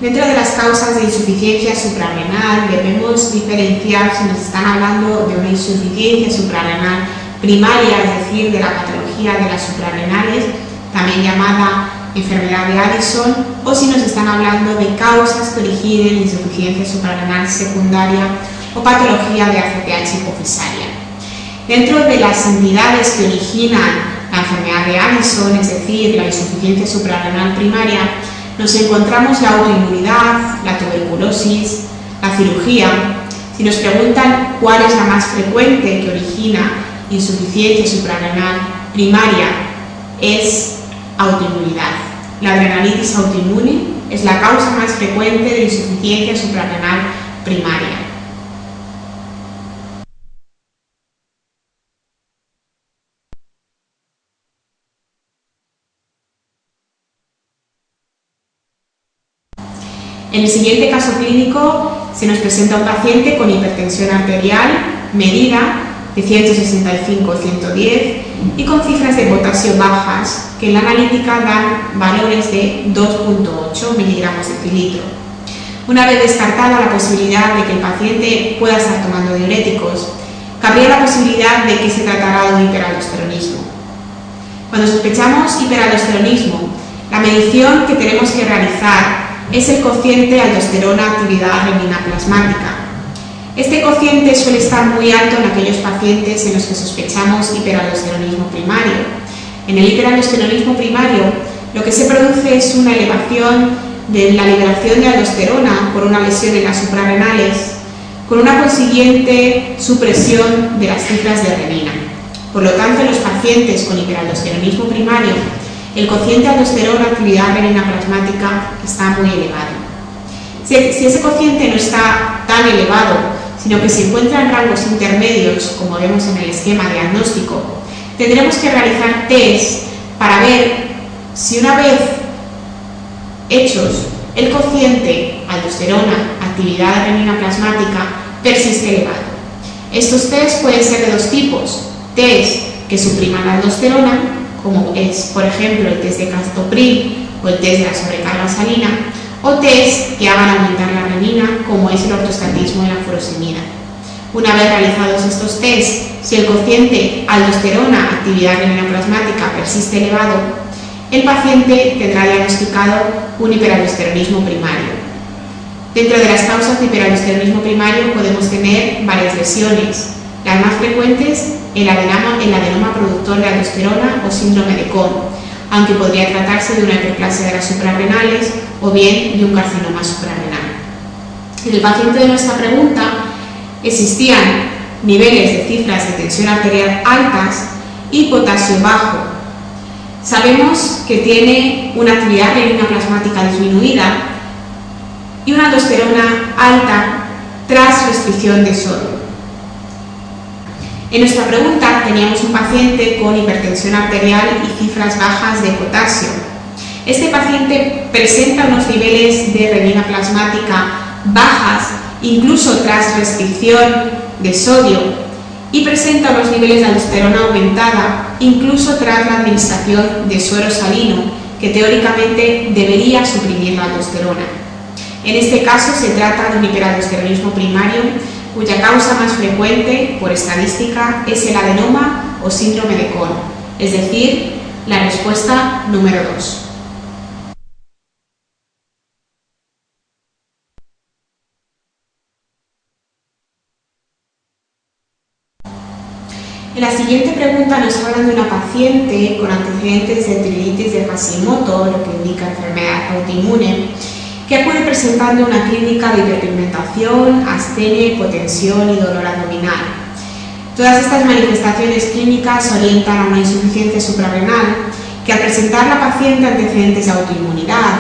Dentro de las causas de insuficiencia suprarrenal debemos diferenciar si nos están hablando de una insuficiencia suprarrenal primaria, es decir, de la patología de las suprarrenales, también llamada enfermedad de Addison, o si nos están hablando de causas que originen insuficiencia suprarrenal secundaria o patología de ACTH hipofisaria. Dentro de las entidades que originan la enfermedad de Addison, es decir, la insuficiencia suprarrenal primaria, nos encontramos la autoinmunidad, la tuberculosis, la cirugía. Si nos preguntan cuál es la más frecuente que origina insuficiencia suprarrenal primaria, es autoinmunidad. La adrenalitis autoinmune es la causa más frecuente de insuficiencia suprarrenal primaria. En el siguiente caso clínico se nos presenta un paciente con hipertensión arterial medida de 165/110 y con cifras de potasio bajas que en la analítica dan valores de 2,8 miligramos de cilitro. Una vez descartada la posibilidad de que el paciente pueda estar tomando diuréticos, cabría la posibilidad de que se tratará de un hiperaldosteronismo. Cuando sospechamos hiperaldosteronismo, la medición que tenemos que realizar es el cociente aldosterona-actividad renina plasmática. Este cociente suele estar muy alto en aquellos pacientes en los que sospechamos hiperaldosteronismo primario. En el hiperaldosteronismo primario, lo que se produce es una elevación de la liberación de aldosterona por una lesión en las suprarrenales, con una consiguiente supresión de las cifras de renina. Por lo tanto, en los pacientes con hiperaldosteronismo primario, el cociente aldosterona actividad renina plasmática está muy elevado. Si ese cociente no está tan elevado, sino que se encuentra en rangos intermedios, como vemos en el esquema diagnóstico, tendremos que realizar test para ver si una vez hechos el cociente aldosterona actividad renina plasmática persiste elevado. Estos test pueden ser de dos tipos: test que supriman la aldosterona, como es, por ejemplo, el test de Castopril o el test de la sobrecarga salina, o test que hagan aumentar la renina, como es el ortostatismo y la furosemida. Una vez realizados estos test, si el cociente aldosterona actividad renina plasmática persiste elevado, el paciente tendrá diagnosticado un hiperaldosteronismo primario. Dentro de las causas de hiperaldosteronismo primario podemos tener varias lesiones. Las más frecuentes, el adenoma productor de aldosterona o síndrome de Cohn, aunque podría tratarse de una hiperplasia de las suprarrenales o bien de un carcinoma suprarrenal. En el paciente de nuestra pregunta existían niveles de cifras de tensión arterial altas y potasio bajo. Sabemos que tiene una actividad renina plasmática disminuida y una aldosterona alta tras restricción de sodio. En nuestra pregunta teníamos un paciente con hipertensión arterial y cifras bajas de potasio. Este paciente presenta unos niveles de renina plasmática bajas, incluso tras restricción de sodio, y presenta unos niveles de aldosterona aumentada, incluso tras la administración de suero salino, que teóricamente debería suprimir la aldosterona. En este caso se trata de un hiperaldosteronismo primario, cuya causa más frecuente, por estadística, es el adenoma o síndrome de Cohn, es decir, la respuesta número 2. En la siguiente pregunta nos hablan de una paciente con antecedentes de tiroiditis de Hashimoto, lo que indica enfermedad autoinmune, que acude presentando una clínica de hiperpigmentación, astenia, hipotensión y dolor abdominal. Todas estas manifestaciones clínicas orientan a una insuficiencia suprarrenal que, al presentar la paciente antecedentes de autoinmunidad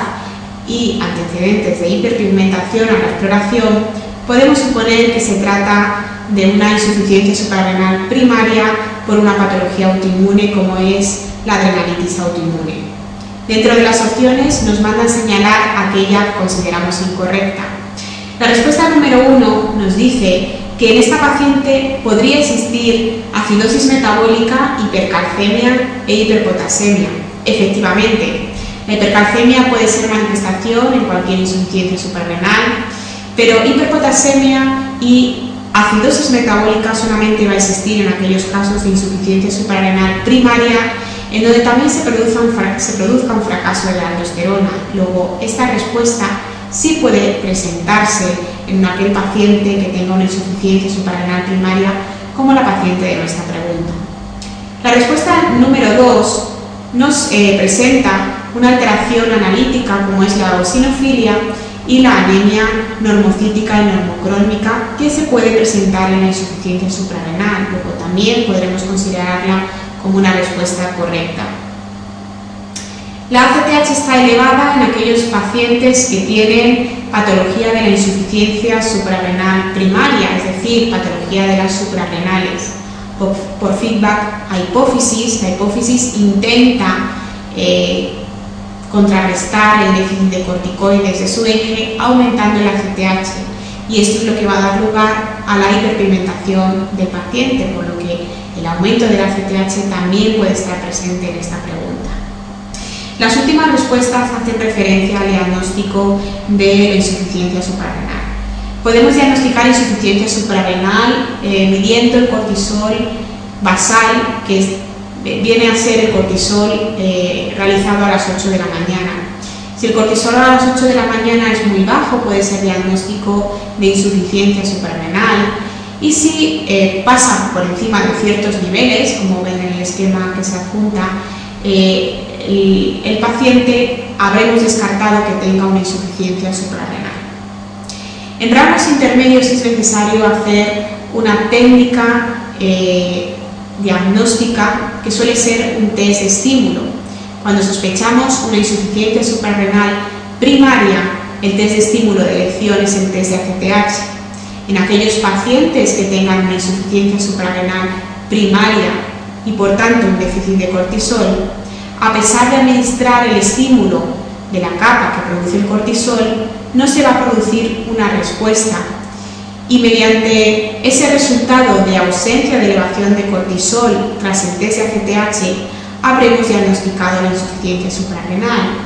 y antecedentes de hiperpigmentación a la exploración, podemos suponer que se trata de una insuficiencia suprarrenal primaria por una patología autoinmune como es la adrenalitis autoinmune. Dentro de las opciones nos mandan señalar aquella que consideramos incorrecta. La respuesta número 1 nos dice que en esta paciente podría existir acidosis metabólica, hipercalcemia e hiperpotasemia. Efectivamente, La hipercalcemia puede ser manifestación en cualquier insuficiencia suprarrenal, pero hiperpotasemia y acidosis metabólica solamente va a existir en aquellos casos de insuficiencia suprarrenal primaria, en donde también se produzca un fracaso de la aldosterona. Luego, esta respuesta sí puede presentarse en aquel paciente que tenga una insuficiencia suprarrenal primaria, como la paciente de nuestra pregunta. La respuesta número 2 nos presenta una alteración analítica como es la eosinofilia y la anemia normocítica y normocrónica, que se puede presentar en la insuficiencia suprarrenal. Luego también podremos considerarla como una respuesta correcta. La ACTH está elevada en aquellos pacientes que tienen patología de la insuficiencia suprarrenal primaria, es decir, patología de las suprarrenales. Por feedback a hipófisis, la hipófisis intenta contrarrestar el déficit de corticoides de su eje aumentando el ACTH, y esto es lo que va a dar lugar a la hiperpigmentación del paciente, por lo que el aumento del ACTH también puede estar presente en esta pregunta. Las últimas respuestas hacen referencia al diagnóstico de la insuficiencia suprarrenal. Podemos diagnosticar insuficiencia suprarrenal midiendo el cortisol basal, que viene a ser el cortisol realizado a las 8 de la mañana. Si el cortisol a las 8 de la mañana es muy bajo, puede ser diagnóstico de insuficiencia suprarrenal, y si pasa por encima de ciertos niveles, como ven en el esquema que se adjunta, el paciente habremos descartado que tenga una insuficiencia suprarrenal. En rangos intermedios es necesario hacer una técnica diagnóstica que suele ser un test de estímulo. Cuando sospechamos una insuficiencia suprarrenal primaria, el test de estímulo de elección es el test de ACTH. En aquellos pacientes que tengan una insuficiencia suprarrenal primaria y por tanto un déficit de cortisol, a pesar de administrar el estímulo de la capa que produce el cortisol, no se va a producir una respuesta, y mediante ese resultado de ausencia de elevación de cortisol tras el test de ACTH habremos diagnosticado la insuficiencia suprarrenal.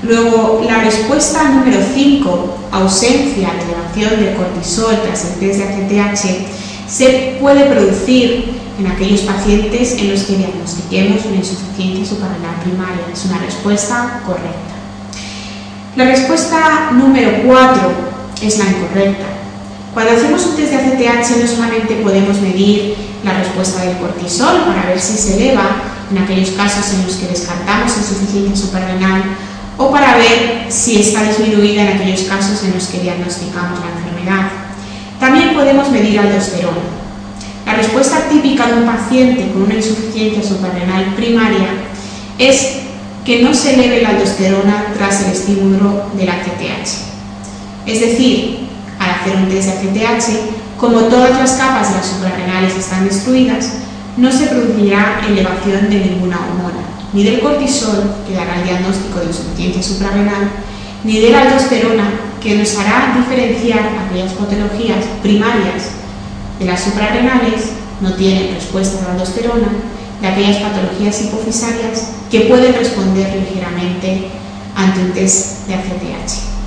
Luego, la respuesta número 5, ausencia de elevación de cortisol tras el test de ACTH, se puede producir en aquellos pacientes en los que diagnostiquemos una insuficiencia suprarrenal primaria. Es una respuesta correcta. La respuesta número 4 es la incorrecta. Cuando hacemos un test de ACTH no solamente podemos medir la respuesta del cortisol para ver si se eleva en aquellos casos en los que descartamos insuficiencia suprarrenal, o para ver si está disminuida en aquellos casos en los que diagnosticamos la enfermedad. También podemos medir aldosterona. La respuesta típica de un paciente con una insuficiencia suprarrenal primaria es que no se eleve la aldosterona tras el estímulo del ACTH. Es decir, al hacer un test de ACTH, como todas las capas de las suprarrenales están destruidas, no se producirá elevación de ninguna hormona, ni del cortisol, que dará el diagnóstico de insuficiencia suprarrenal, ni de la aldosterona, que nos hará diferenciar aquellas patologías primarias de las suprarrenales, no tienen respuesta de aldosterona, de aquellas patologías hipofisarias que pueden responder ligeramente ante un test de ACTH.